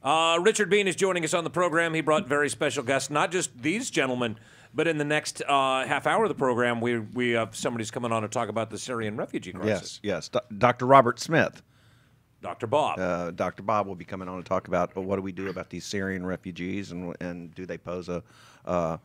Richard Beene is joining us on the program. He brought very special guests, not just these gentlemen, but in the next half hour of the program, we have somebody's coming on to talk about the Syrian refugee crisis. Yes. Dr. Robert Smith. Dr. Bob. Dr. Bob will be coming on to talk about what do we do about these Syrian refugees and do they pose a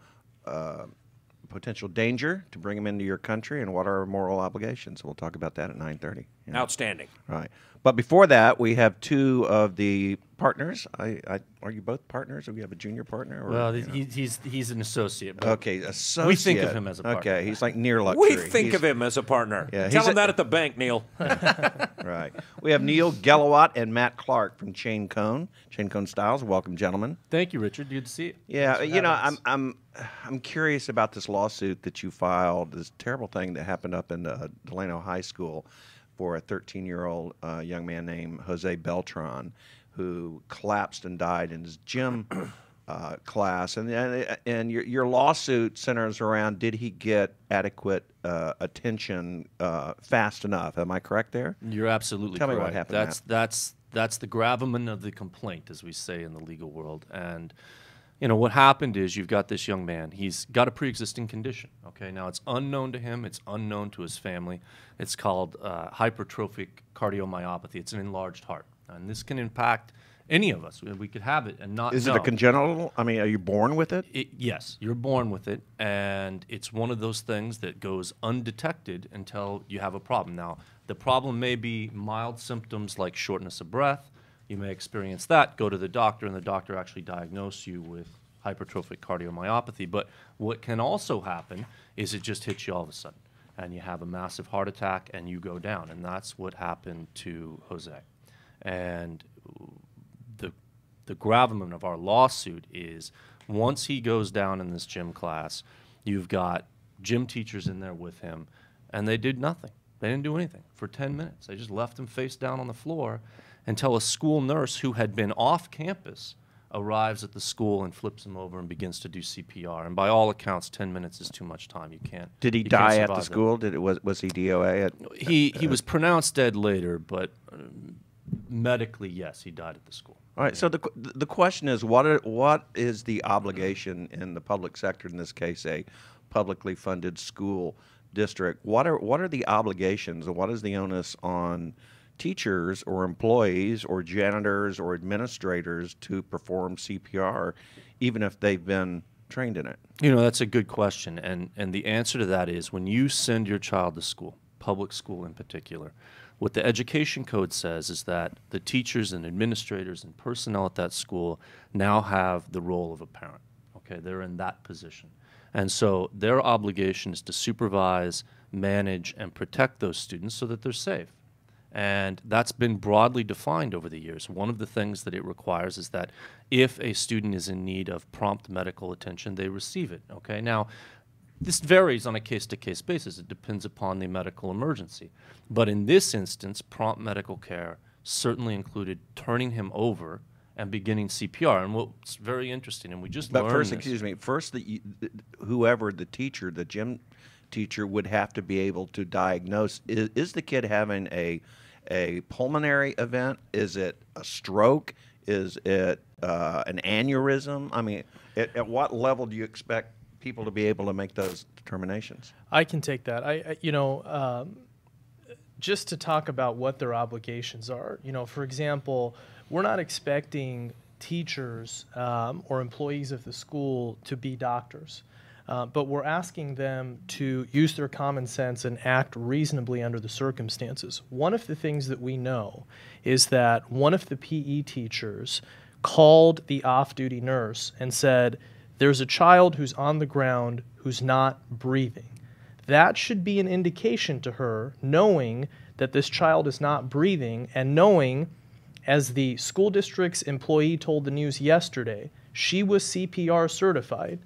potential danger to bring them into your country, and what are our moral obligations? We'll talk about that at 9:30. Yeah. Outstanding. Right. But before that, we have two of the partners. Are you both partners, or we have a junior partner? Or, well, he's an associate. Okay, associate. We think of him as a partner. Okay, he's like near luxury. We think of him as a partner. Yeah, Tell him that at the bank, Neil. Right. We have Neil Gehlawat and Matt Clark from Cohn Stiles. Welcome, gentlemen. Thank you, Richard. Good to see you. Yeah, you know, I'm curious about this lawsuit that you filed. This terrible thing that happened up in Delano High School for a 13-year-old young man named Jose Beltran, who collapsed and died in his gym class. And your lawsuit centers around, did he get adequate attention fast enough? Am I correct there? You're absolutely correct. Tell me what happened. That's the gravamen of the complaint, as we say in the legal world. And you know, what happened is you've got this young man. He's got a pre-existing condition. Okay, now it's unknown to him. It's unknown to his family. It's called hypertrophic cardiomyopathy. It's an enlarged heart. And this can impact any of us. We could have it and not know. Is it a congenital? I mean, are you born with it? Yes, you're born with it. And it's one of those things that goes undetected until you have a problem. Now, the problem may be mild symptoms like shortness of breath. You may experience that, go to the doctor, and the doctor actually diagnose you with hypertrophic cardiomyopathy. But what can also happen is it just hits you all of a sudden, and you have a massive heart attack, and you go down. And that's what happened to Jose. And the gravamen of our lawsuit is once he goes down in this gym class, you've got gym teachers in there with him, and they did nothing. They didn't do anything for 10 minutes. They just left him face down on the floor until a school nurse who had been off campus arrives at the school and flips him over and begins to do CPR. And by all accounts, 10 minutes is too much time. You can't. Did he die at the school? Was he DOA? He was pronounced dead later, but medically, yes, he died at the school. All right. So the question is, what is the obligation in the public sector, in this case, a publicly funded school district? What are the obligations, and what is the onus on teachers or employees or janitors or administrators to perform CPR, even if they've been trained in it? You know, that's a good question. And the answer to that is when you send your child to school, public school in particular, what the education code says is that the teachers and administrators and personnel at that school now have the role of a parent. Okay, they're in that position. And so their obligation is to supervise, manage, and protect those students so that they're safe. And that's been broadly defined over the years. One of the things that it requires is that if a student is in need of prompt medical attention, they receive it. Okay? Now, this varies on a case-to-case basis. It depends upon the medical emergency. But in this instance, prompt medical care certainly included turning him over and beginning CPR. And what's very interesting, and we just learned first, this. excuse me, first, whoever the teacher, the gym teacher, would have to be able to diagnose, is the kid having a pulmonary event? Is it a stroke? Is it an aneurysm? I mean, at what level do you expect people to be able to make those determinations? I can take that. Just to talk about what their obligations are, for example, we're not expecting teachers or employees of the school to be doctors. But we're asking them to use their common sense and act reasonably under the circumstances. One of the things that we know is that one of the PE teachers called the off-duty nurse and said, "There's a child who's on the ground who's not breathing." That should be an indication to her, knowing that this child is not breathing, and knowing, as the school district's employee told the news yesterday, she was CPR certified.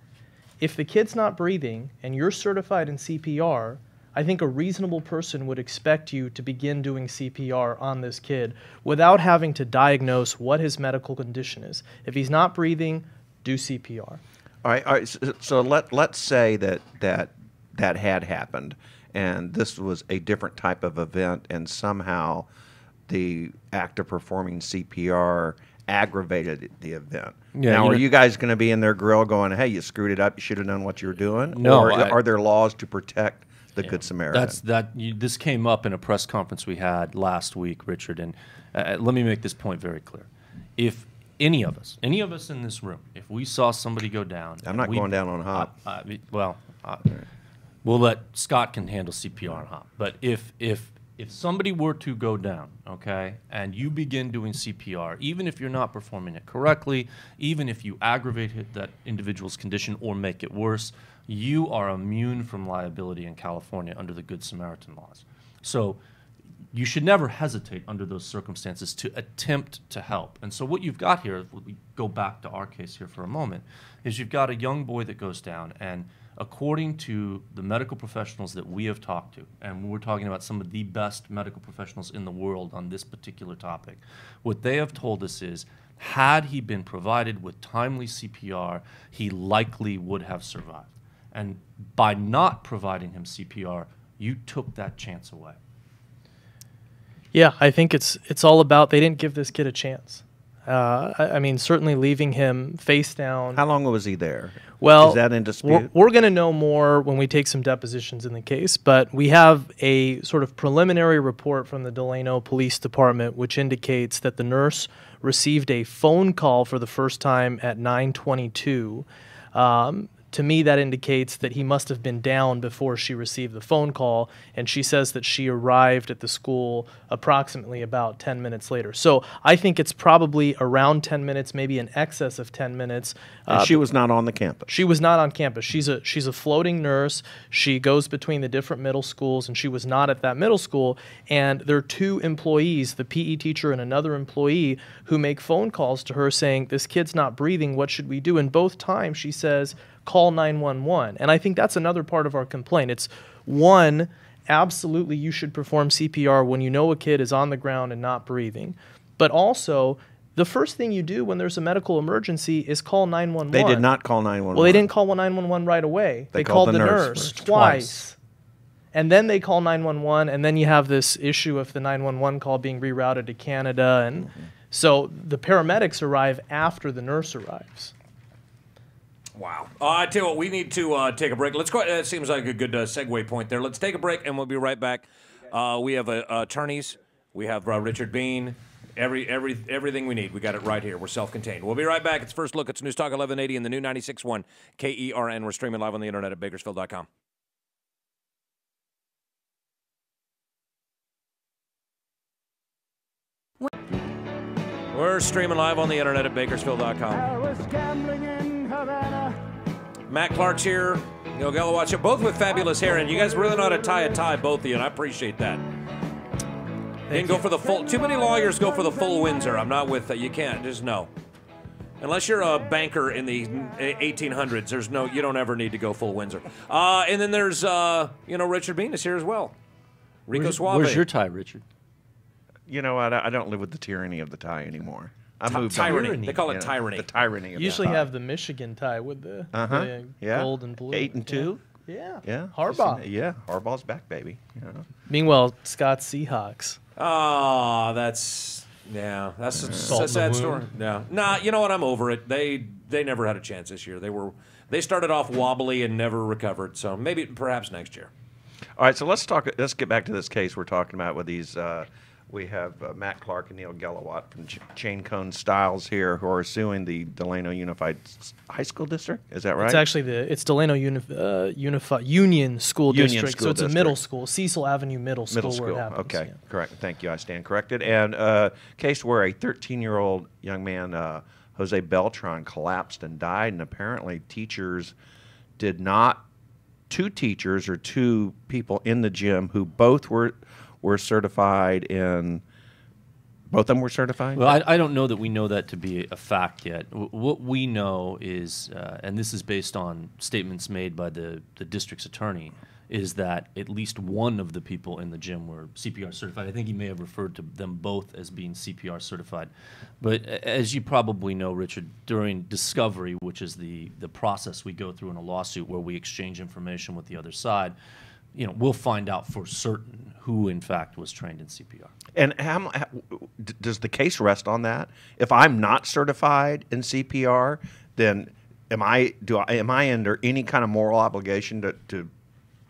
If the kid's not breathing and you're certified in CPR, I think a reasonable person would expect you to begin doing CPR on this kid without having to diagnose what his medical condition is. If he's not breathing, do CPR. All right. So let's say that had happened, and this was a different type of event, and somehow the act of performing CPR aggravated the event. Yeah, now, you are know- you guys going to be in their grill going, hey, you screwed it up, you should have known what you were doing? No, Or I- are there laws to protect the Good Samaritan? This came up in a press conference we had last week, Richard, and let me make this point very clear. If any of us in this room, if we saw somebody go down, I'm not going down on hop. We'll let Scott can handle CPR on hop. But if somebody were to go down, okay, and you begin doing CPR, even if you're not performing it correctly, even if you aggravate that individual's condition or make it worse, you are immune from liability in California under the Good Samaritan laws. So you should never hesitate under those circumstances to attempt to help. And so what you've got here, if we go back to our case here for a moment, is you've got a young boy that goes down, and according to the medical professionals that we have talked to, and we're talking about some of the best medical professionals in the world on this particular topic, what they have told us is, had he been provided with timely CPR, he likely would have survived. And by not providing him CPR, you took that chance away. Yeah, I think it's all about they didn't give this kid a chance. I mean, certainly leaving him face down. How long was he there? Well, is that in dispute? We're going to know more when we take some depositions in the case, but we have a sort of preliminary report from the Delano Police Department which indicates that the nurse received a phone call for the first time at 9:22. To me, that indicates that he must have been down before she received the phone call, and she says that she arrived at the school approximately about 10 minutes later. So I think it's probably around 10 minutes, maybe in excess of 10 minutes. And she was not on the campus. She was not on campus. She's a floating nurse. She goes between the different middle schools, and she was not at that middle school. And there are two employees, the PE teacher and another employee, who make phone calls to her saying, this kid's not breathing, what should we do? And both times she says, call 911. And I think that's another part of our complaint. It's one, absolutely you should perform CPR when you know a kid is on the ground and not breathing. But also, the first thing you do when there's a medical emergency is call 911. They did not call 911. Well, they didn't call 911 right away. They called the nurse twice. And then they call 911, and then you have this issue of the 911 call being rerouted to Canada. And so the paramedics arrive after the nurse arrives. Wow. I tell you what, we need to take a break. Let's go. It seems like a good segue point there. Let's take a break, and we'll be right back. We have attorneys. We have Richard Beene. Everything we need. We got it right here. We're self-contained. We'll be right back. It's First Look. It's News Talk 1180 and the new 96.1 KERN. We're streaming live on the internet at Bakersfield.com. We're streaming live on the internet at Bakersfield.com. Matt Clark's here. Gehlawat Show, both with fabulous hair, and you guys really know how to tie a tie, both of you, and I appreciate that. You can go for the full. Too many lawyers go for the full Windsor. I'm not with that. You can't. Just no. Unless you're a banker in the 1800s, there's no. You don't ever need to go full Windsor. And then there's Richard Beene is here as well. Rico Suave. Where's your tie, Richard? You know what? I don't live with the tyranny of the tie anymore. I moved tyranny. on. They call it tyranny. The tyranny of Usually the tie. have the Michigan tie with the, Yeah. gold and blue. 8-2. Yeah. Yeah. Harbaugh. Yeah. Harbaugh's back, baby. Yeah. Meanwhile, Scott's Seahawks. Oh, that's a sad story. Yeah. Nah, you know what? I'm over it. They never had a chance this year. They started off wobbly and never recovered. So perhaps next year. All right, so let's get back to this case we're talking about with these. We have Matt Clark and Neil Gehlawat from Cohn Stiles here, who are suing the Delano Unified High School District. Is that right? It's actually it's Delano Unified Union School District. So it's a middle school, Cecil Avenue Middle School. Middle school. Where it happens, Okay, yeah. correct. Thank you. I stand corrected. And case where a 13-year-old young man, Jose Beltran, collapsed and died, and apparently two teachers or two people in the gym who both were certified in. Both of them were certified? Well, I don't know that we know that to be a fact yet. What we know is, and this is based on statements made by the district's attorney, is that at least one of the people in the gym were CPR certified. I think he may have referred to them both as being CPR certified. But as you probably know, Richard, during discovery, which is the process we go through in a lawsuit where we exchange information with the other side, we'll find out for certain who, in fact, was trained in CPR. And does the case rest on that? If I'm not certified in CPR, then am I under any kind of moral obligation to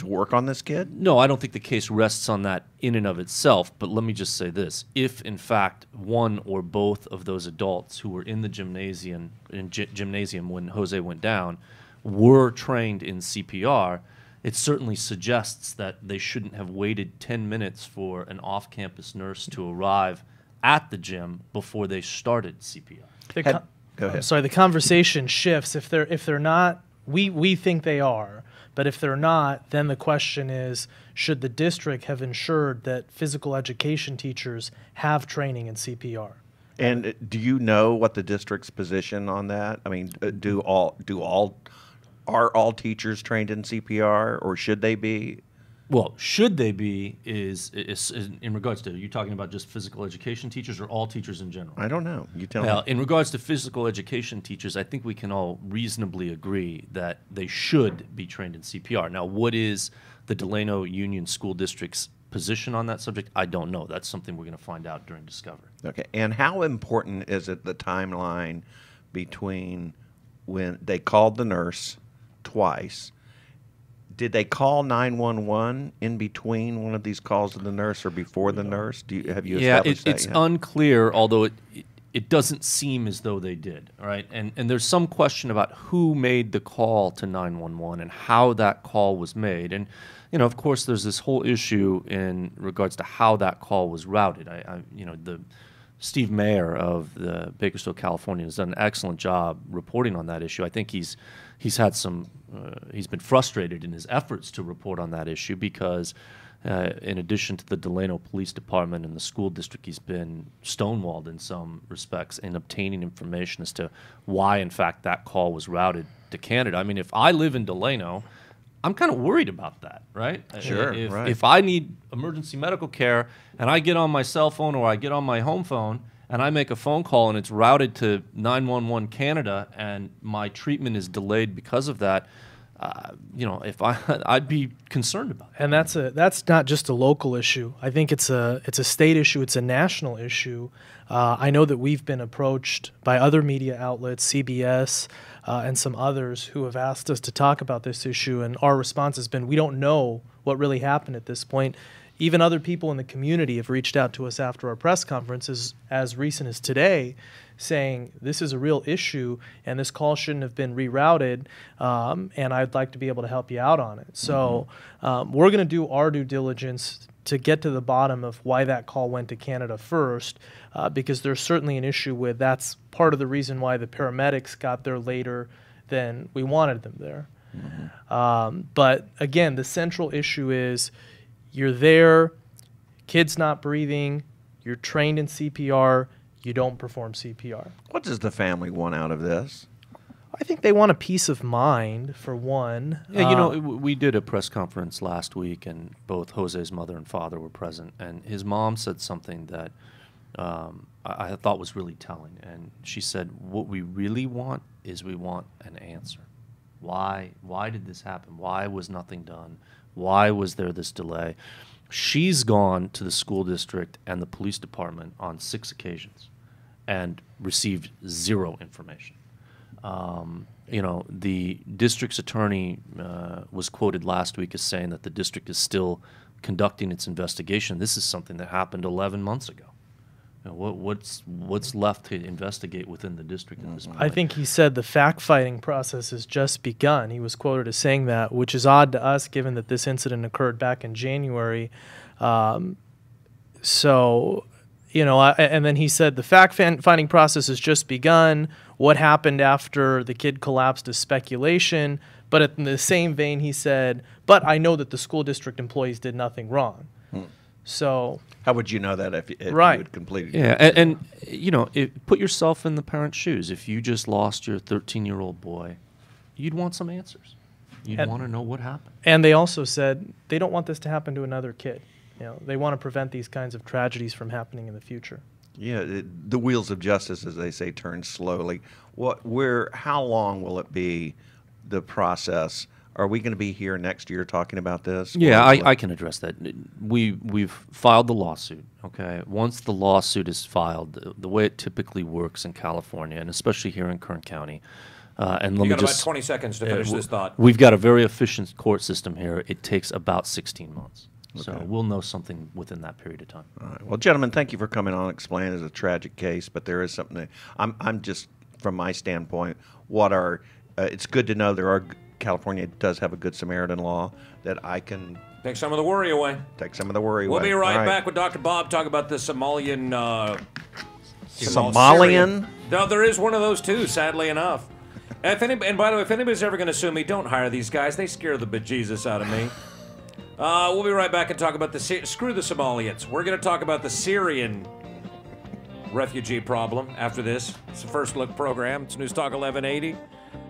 work on this kid? No, I don't think the case rests on that in and of itself, but let me just say this. If, in fact, one or both of those adults who were in the gymnasium when Jose went down were trained in CPR, it certainly suggests that they shouldn't have waited 10 minutes for an off-campus nurse to arrive at the gym before they started CPR. Go ahead. I'm sorry, the conversation shifts. If they're not, we think they are. But if they're not, then the question is, should the district have ensured that physical education teachers have training in CPR? And do you know what the district's position on that? I mean, are all teachers trained in CPR, or should they be? Well, should they be is in regards to, are you talking about just physical education teachers or all teachers in general? I don't know. You tell Well, me. in regards to physical education teachers, I think we can all reasonably agree that they should be trained in CPR. Now, what is the Delano Union School District's position on that subject? I don't know. That's something we're going to find out during discovery. Okay. And how important is it, the timeline between when they called the nurse twice? Did they call 911 in between one of these calls to the nurse or before the nurse? Have you established that it's yet? unclear, although it doesn't seem as though they did, right? And there's some question about who made the call to 911 and how that call was made. And, of course, there's this whole issue in regards to how that call was routed. The Steve Mayer of the Bakersfield, Californian, has done an excellent job reporting on that issue. I think he's had some he's been frustrated in his efforts to report on that issue because in addition to the Delano Police Department and the school district, he's been stonewalled in some respects in obtaining information as to why, in fact, that call was routed to Canada. I mean, if I live in Delano, I'm kind of worried about that, right? Sure, right. If I need emergency medical care and I get on my cell phone or I get on my home phone and I make a phone call and it's routed to 911 Canada and my treatment is delayed because of that, I'd be concerned about it. And that's not just a local issue. I think it's a state issue. It's a national issue. I know that we've been approached by other media outlets, CBS, and some others who have asked us to talk about this issue, and our response has been, we don't know what really happened at this point. Even other people in the community have reached out to us after our press conferences as recent as today, saying this is a real issue and this call shouldn't have been rerouted, and I'd like to be able to help you out on it. So we're going to do our due diligence to get to the bottom of why that call went to Canada first, because there's certainly an issue with that's part of the reason why the paramedics got there later than we wanted them there. But again, the central issue is you're there, kid's not breathing, you're trained in CPR, you don't perform CPR. What does the family want out of this? I think they want a peace of mind, for one. Yeah, we did a press conference last week, and both Jose's mother and father were present, and his mom said something that I thought was really telling, and she said, what we really want is we want an answer. Why did this happen? Why was nothing done? Why was there this delay? She's gone to the school district and the police department on 6 occasions and received 0 information. The district's attorney was quoted last week as saying that the district is still conducting its investigation. This is something that happened 11 months ago. What's left to investigate within the district at this point? I think he said the fact-finding process has just begun. He was quoted as saying that, which is odd to us given that this incident occurred back in January. And then he said the fact-finding process has just begun. What happened after the kid collapsed is speculation. But in the same vein, he said, but I know that the school district employees did nothing wrong. So how would you know that if you had completed? Yeah, and put yourself in the parent's shoes. If you just lost your 13-year-old boy, you'd want some answers. You'd want to know what happened. And they also said they don't want this to happen to another kid. They want to prevent these kinds of tragedies from happening in the future. Yeah, the wheels of justice, as they say, turn slowly. How long will it be, the process Are we going to be here next year talking about this? Yeah, I can address that. We've filed the lawsuit, okay? Once the lawsuit is filed, the way it typically works in California, and especially here in Kern County, and let You me got just... about 20 seconds to finish this thought. We've got a very efficient court system here. It takes about 16 months. Okay. So we'll know something within that period of time. All right. Well, gentlemen, thank you for coming on and explaining. It's a tragic case, but there is something that I'm just, from my standpoint, it's good to know California does have a Good Samaritan law that I can Take some of the worry away. We'll be right back with Dr. Bob talk about the Somalian. Somalian? No, there is one of those too, sadly enough. And by the way, if anybody's ever going to sue me, don't hire these guys. They scare the bejesus out of me. We'll be right back and talk about screw the Somalians. We're going to talk about the Syrian refugee problem after this. It's the First Look program. It's News Talk 1180,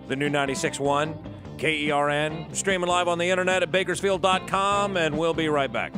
the new 96.1, KERN. Streaming live on the internet at Bakersfield.com, and we'll be right back.